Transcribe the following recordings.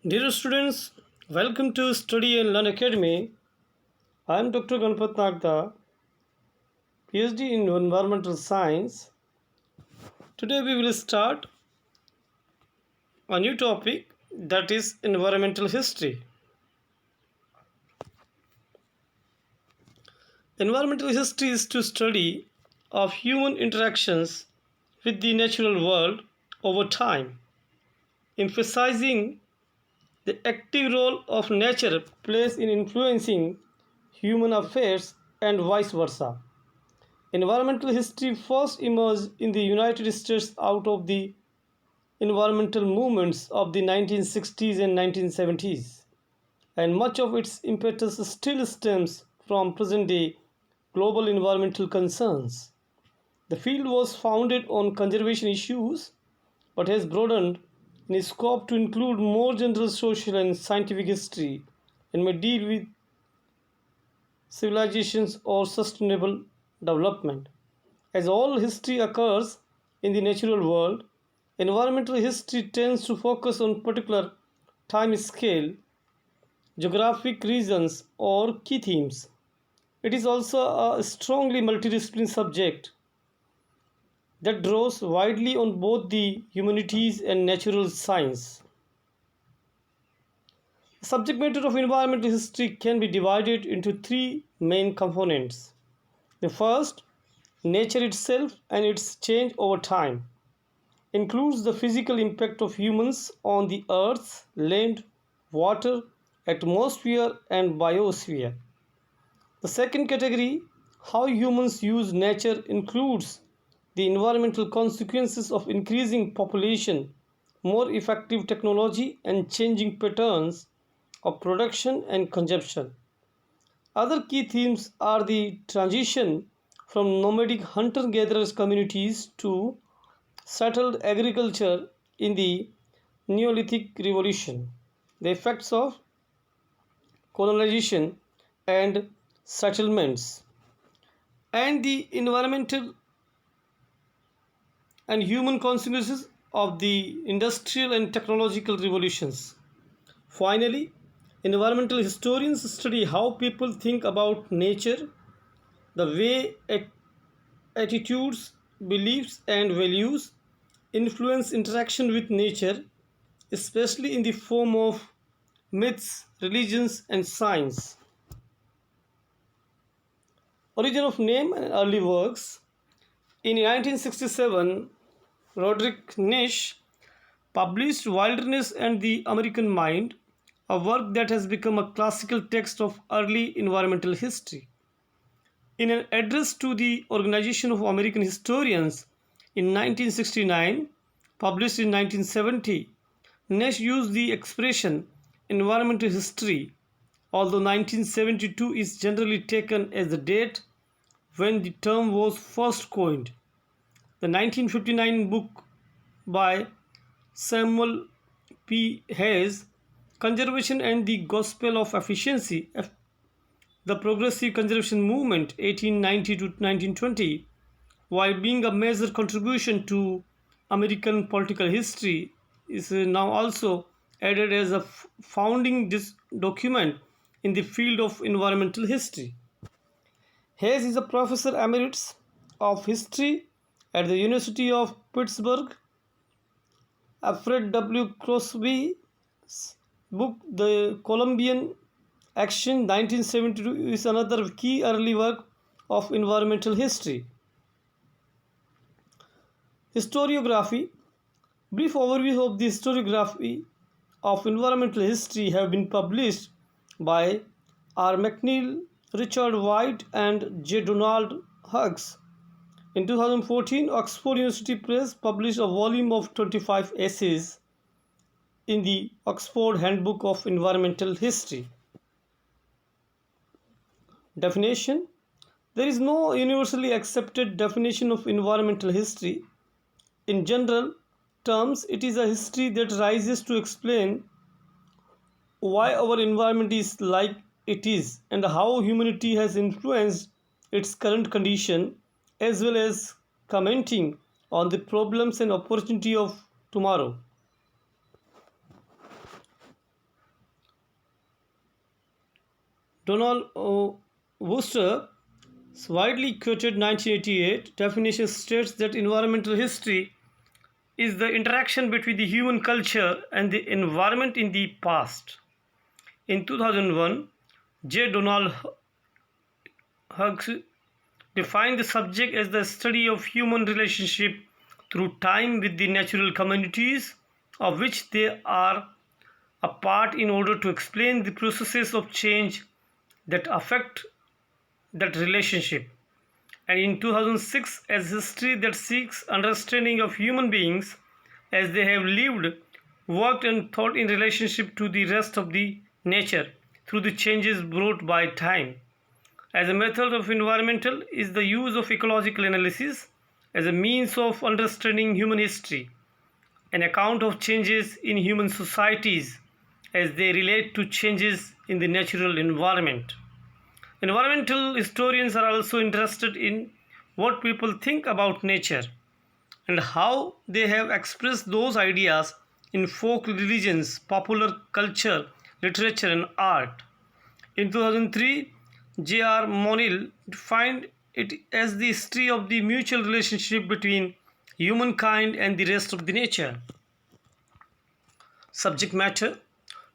Dear students, welcome to Study and Learn Academy. I am Dr. Ganpat Nagda, PhD in Environmental Science. Today we will start a new topic, that is environmental history. Environmental history is to study of human interactions with the natural world over time, emphasizing the active role of nature plays in influencing human affairs and vice versa. Environmental history first emerged in the United States out of the environmental movements of the 1960s and 1970s, and much of its impetus still stems from present day global environmental concerns. The field was founded on conservation issues but has broadened in its scope to include more general social and scientific history and may deal with civilizations or sustainable development. As all history occurs in the natural world, environmental history tends to focus on particular time scale, geographic regions, or key themes. It is also a strongly multidisciplinary subject that draws widely on both the humanities and natural science. The subject matter of environmental history can be divided into three main components. The first, nature itself and its change over time, includes the physical impact of humans on the earth, land, water, atmosphere, and biosphere. The second category, how humans use nature, includes the environmental consequences of increasing population, more effective technology, and changing patterns of production and consumption. Other key themes are the transition from nomadic hunter gatherers communities to settled agriculture in the Neolithic Revolution, the effects of colonization and settlements, and the environmental and human consequences of the industrial and technological revolutions. Finally, environmental historians study how people think about nature, the way attitudes, beliefs, and values influence interaction with nature, especially in the form of myths, religions, and science. Origin of name and early works. In 1967, Roderick Nish published Wilderness and the American Mind, a work that has become a classical text of early environmental history. In an address to the Organization of American Historians in 1969, published in 1970, Nash used the expression environmental history, although 1972 is generally taken as the date when the term was first coined. The 1959 book by Samuel P. Hayes, Conservation and the Gospel of Efficiency, the Progressive Conservation Movement 1890 to 1920, while being a major contribution to American political history, is now also added as a founding document in the field of environmental history. Hayes is a professor emeritus of history at the University of Pittsburgh. Alfred W. Crosby's book, The Columbian Action 1972, is another key early work of environmental history. Historiography. Brief overview of the historiography of environmental history have been published by R. McNeill, Richard White, and J. Donald Hughes. In 2014, Oxford University Press published a volume of 25 essays in the Oxford Handbook of Environmental History. Definition. There is no universally accepted definition of environmental history. In general terms, it is a history that rises to explain why our environment is like it is and how humanity has influenced its current condition, as well as commenting on the problems and opportunity of tomorrow. Donald Wooster's widely quoted 1988 definition states that environmental history is the interaction between the human culture and the environment in the past. In 2001, J. Donald Hughes defined the subject as the study of human relationship through time with the natural communities of which they are a part in order to explain the processes of change that affect that relationship. And in 2006, as history that seeks understanding of human beings as they have lived, worked, and thought in relationship to the rest of the nature through the changes brought by time. As a method of environmental is the use of ecological analysis as a means of understanding human history, an account of changes in human societies as they relate to changes in the natural environment. Environmental historians are also interested in what people think about nature and how they have expressed those ideas in folk religions, popular culture, literature, and art. In 2003, J.R. Monil defined it as the history of the mutual relationship between humankind and the rest of the nature. Subject matter: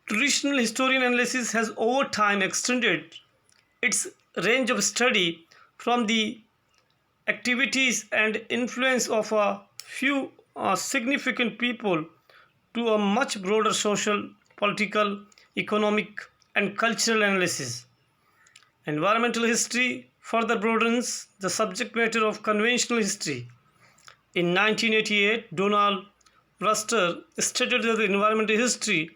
traditional historian analysis has over time extended its range of study from the activities and influence of a few significant people to a much broader social, political, economic, and cultural analysis. Environmental history further broadens the subject matter of conventional history. In 1988, Donald Ruster stated that environmental history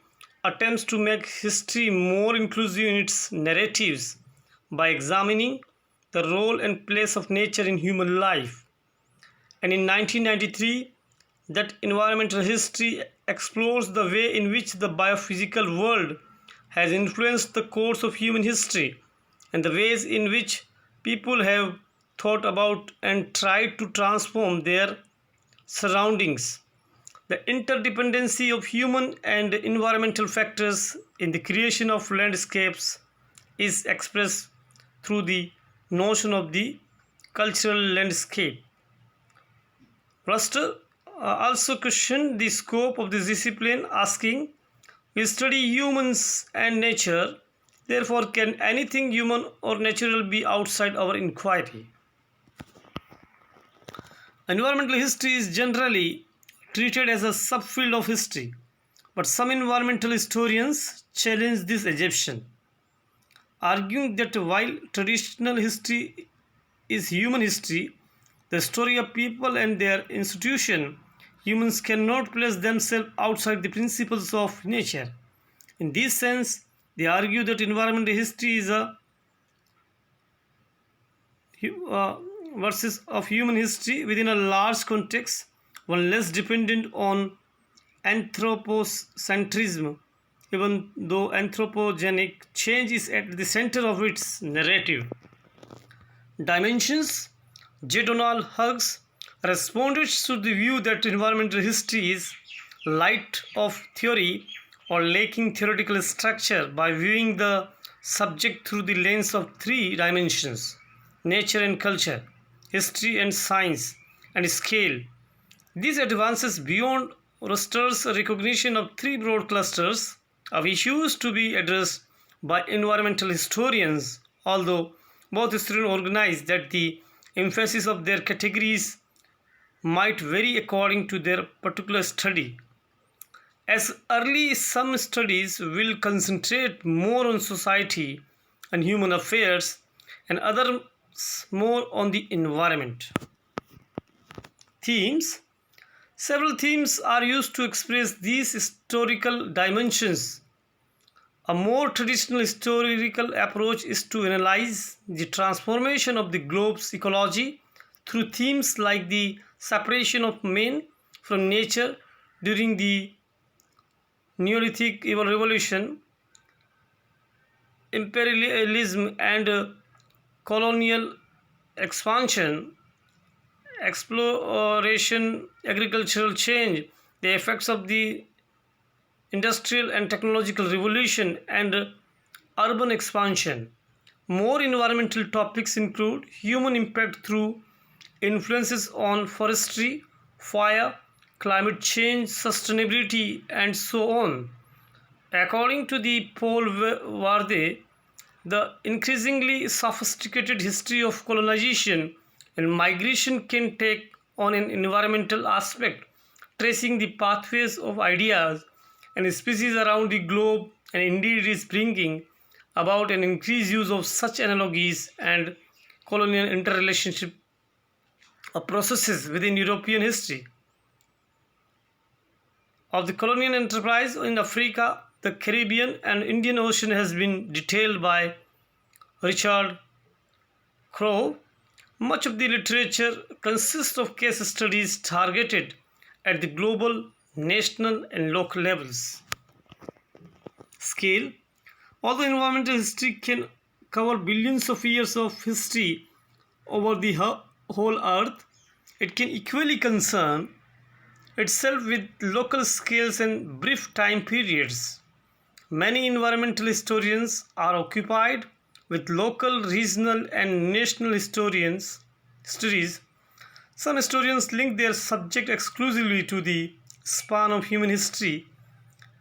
attempts to make history more inclusive in its narratives by examining the role and place of nature in human life. And in 1993, that environmental history explores the way in which the biophysical world has influenced the course of human history and the ways in which people have thought about and tried to transform their surroundings. The interdependency of human and environmental factors in the creation of landscapes is expressed through the notion of the cultural landscape. Ruster also questioned the scope of this discipline, asking, we study humans and nature, therefore, can anything human or natural be outside our inquiry? Environmental history is generally treated as a subfield of history, but some environmental historians challenge this assumption, arguing that while traditional history is human history, the story of people and their institution, humans cannot place themselves outside the principles of nature. In this sense, they argue that environmental history is a uh, versus of human history within a large context, one less dependent on anthropocentrism, even though anthropogenic change is at the center of its narrative. Dimensions: J. Donald Hughes responded to the view that environmental history is light of theory or lacking theoretical structure by viewing the subject through the lens of three dimensions: nature and culture, history and science, and scale. This advances beyond Ruster's recognition of three broad clusters of issues to be addressed by environmental historians, although both historians recognize that the emphasis of their categories might vary according to their particular study. As early, some studies will concentrate more on society and human affairs, and others more on the environment. Themes: several themes are used to express these historical dimensions. A more traditional historical approach is to analyze the transformation of the globe's ecology through themes like the separation of man from nature during the Neolithic Revolution, imperialism and colonial expansion, exploration, agricultural change, the effects of the industrial and technological revolution, and urban expansion. More environmental topics include human impact through influences on forestry, fire, climate change, sustainability, and so on. According to the Paul Varde, the increasingly sophisticated history of colonization and migration can take on an environmental aspect, tracing the pathways of ideas and species around the globe, and indeed is bringing about an increased use of such analogies and colonial interrelationship processes within European history. Of the colonial enterprise in Africa, the Caribbean and Indian Ocean has been detailed by Richard Crowe. Much of the literature consists of case studies targeted at the global, national, and local levels. Scale. Although environmental history can cover billions of years of history over the whole earth, it can equally concern itself with local scales and brief time periods. Many environmental historians are occupied with local, regional, and national histories. Some historians link their subject exclusively to the span of human history,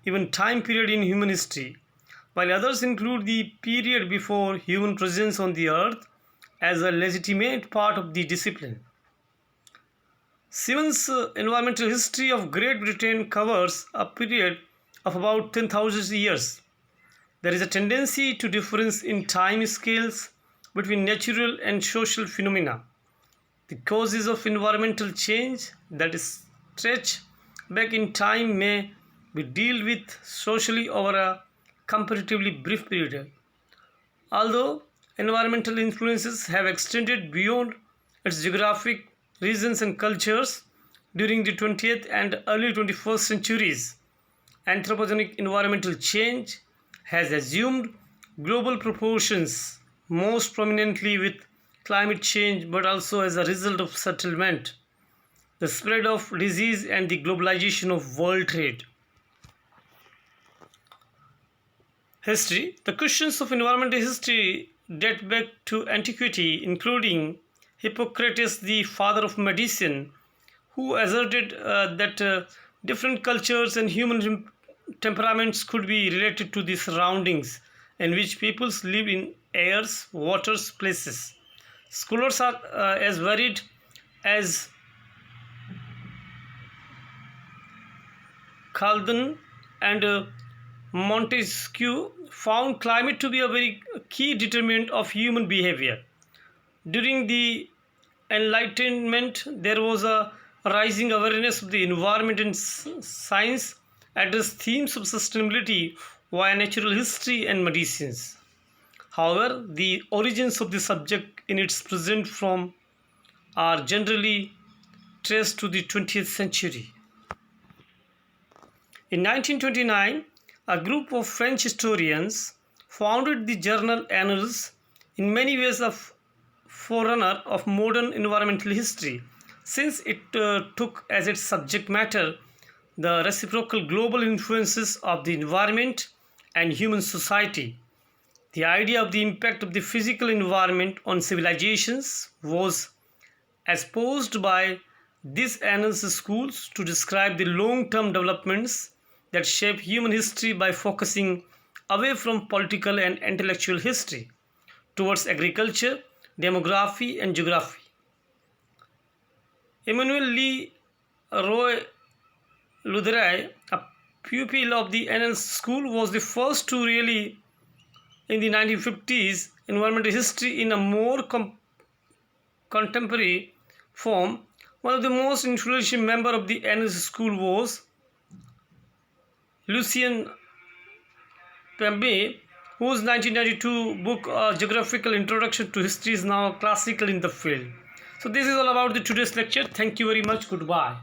even time period in human history, while others include the period before human presence on the earth as a legitimate part of the discipline. Simon's environmental history of Great Britain covers a period of about 10,000 years. There is a tendency to difference in time scales between natural and social phenomena. The causes of environmental change that stretch back in time may be dealt with socially over a comparatively brief period. Although environmental influences have extended beyond its geographic regions and cultures during the 20th and early 21st centuries, anthropogenic environmental change has assumed global proportions, most prominently with climate change, but also as a result of settlement, the spread of disease, and the globalization of world trade. History. The questions of environmental history date back to antiquity, including Hippocrates, the father of medicine, who asserted that different cultures and human temperaments could be related to the surroundings in which peoples live in airs, waters, places. Scholars are as varied as Calden and Montesquieu found climate to be a very key determinant of human behavior. During the Enlightenment, there was a rising awareness of the environment, and science addressed themes of sustainability via natural history and medicines. However, the origins of the subject in its present form are generally traced to the 20th century. In 1929, a group of French historians founded the journal Annals, in many ways a forerunner of modern environmental history, since it took as its subject matter the reciprocal global influences of the environment and human society. The idea of the impact of the physical environment on civilizations was as posed by these annals schools to describe the long-term developments that shape human history by focusing away from political and intellectual history towards agriculture, demography, and geography. Emmanuel Lee Roy Lutherai, a pupil of the Annals School, was the first to really, in the 1950s, environmental history in a more contemporary form. One of the most influential members of the Annals School was Lucien Pembe, whose 1992 book, Geographical Introduction to History, is now classical in the field. So this is all about the today's lecture. Thank you very much. Goodbye.